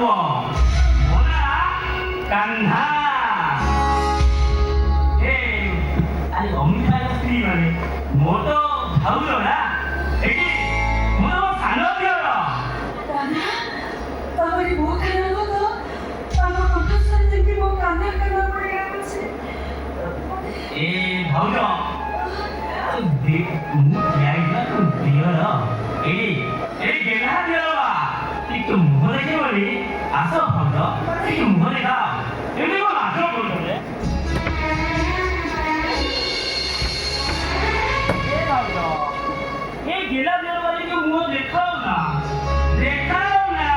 बोला कान्हा ए अरे अमिताभ स्त्री माने मो तो भाउज ना एकी मो तो सानो दियर कान्हा तमरी मो खाना को तो तम कंठ सुन के मो कान्हा करना पड़ेगा मुझे ए भाउज दे मु जाइला तो दियर एडी ए गेला दियर একটু মুখ দেখে বলি আসো ভাউজ একটু মুখ দেখাও এমনি কোন আসো বলতে এ ভাউজ এই গেলা দিয়ার বাড়ি কি মুখ দেখাও না দেখাও না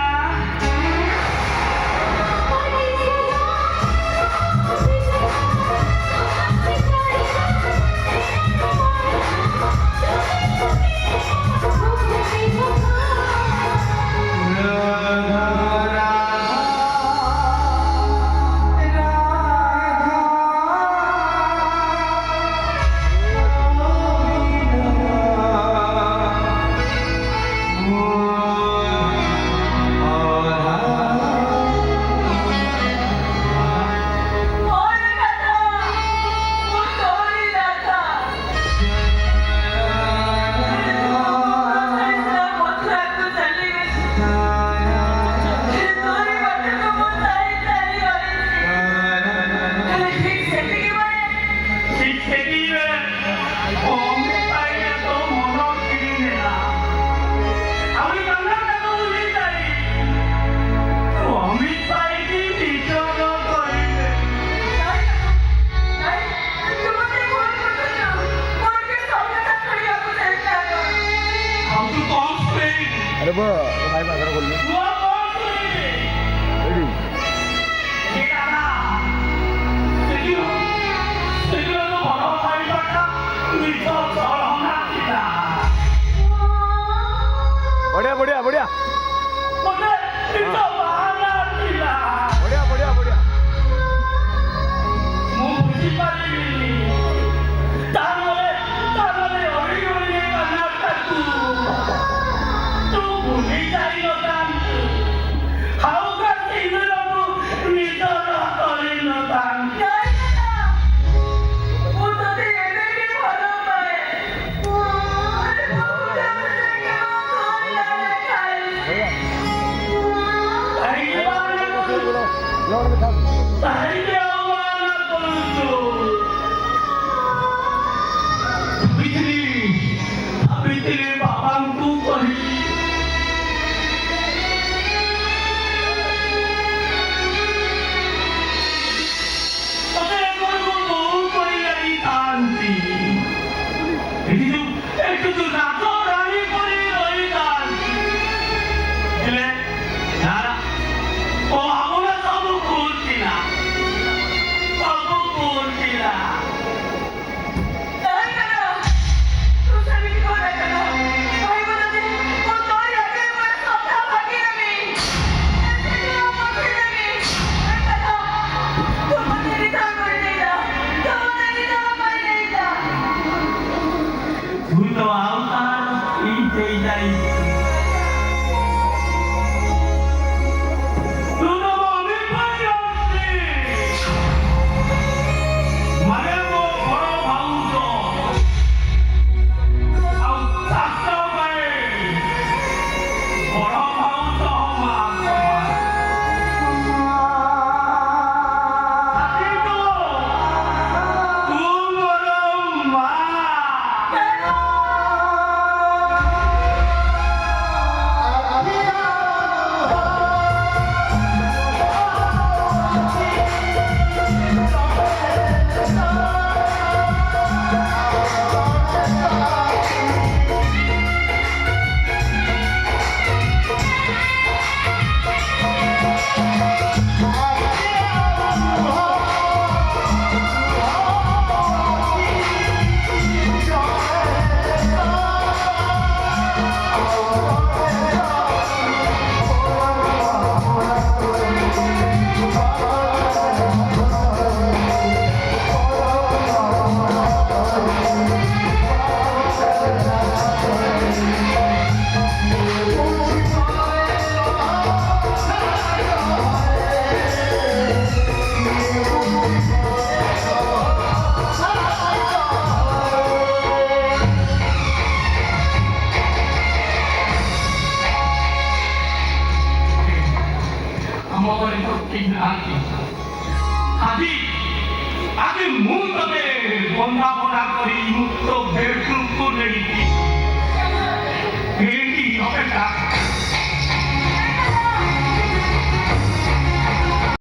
अरे बो भाई बाजार बोल ले रेडी ये दादा सेकियो सेकियो तो बड़ा भाई बाटा नितो चलना किता बढ़िया बढ़िया बढ़िया बोले नितो बहाना किता बढ़िया बढ़िया बढ़िया मु बुझी पारिबिनी तानले ओरी ओरी काना काटू भूमि जाई नतान हाउ का तीनरनु नितर करी नतान जय कान्हा वो तो दे एने भी भलो पाए अरे बहुत जाने के वो खाई आईवाना को लोड में था ताईवाना को बिजली बाबा को कही একটু রাখো রানী করে রই গান দিলে না ও আমরা সব করছি না जय कान्हा तू सभी को रे कान्हा भाई बता दे वो तोरी आगे में सपना भागी रही ऐसे क्यों मत रही जय कान्हा तू मुझे निकाल कर नहीं जा तू मुझे निकाल कर नहीं जा তুই তো আমার এই যাই ସମୟରେ ରଖି ନାହାନ୍ତି ଆଜି ମୁଁ ତତେ ବନ୍ଦାପନା କରି ମୁକ୍ତ ଭେଟକୁ ନେଇଛି ଏଇଠି ଅପେକ୍ଷା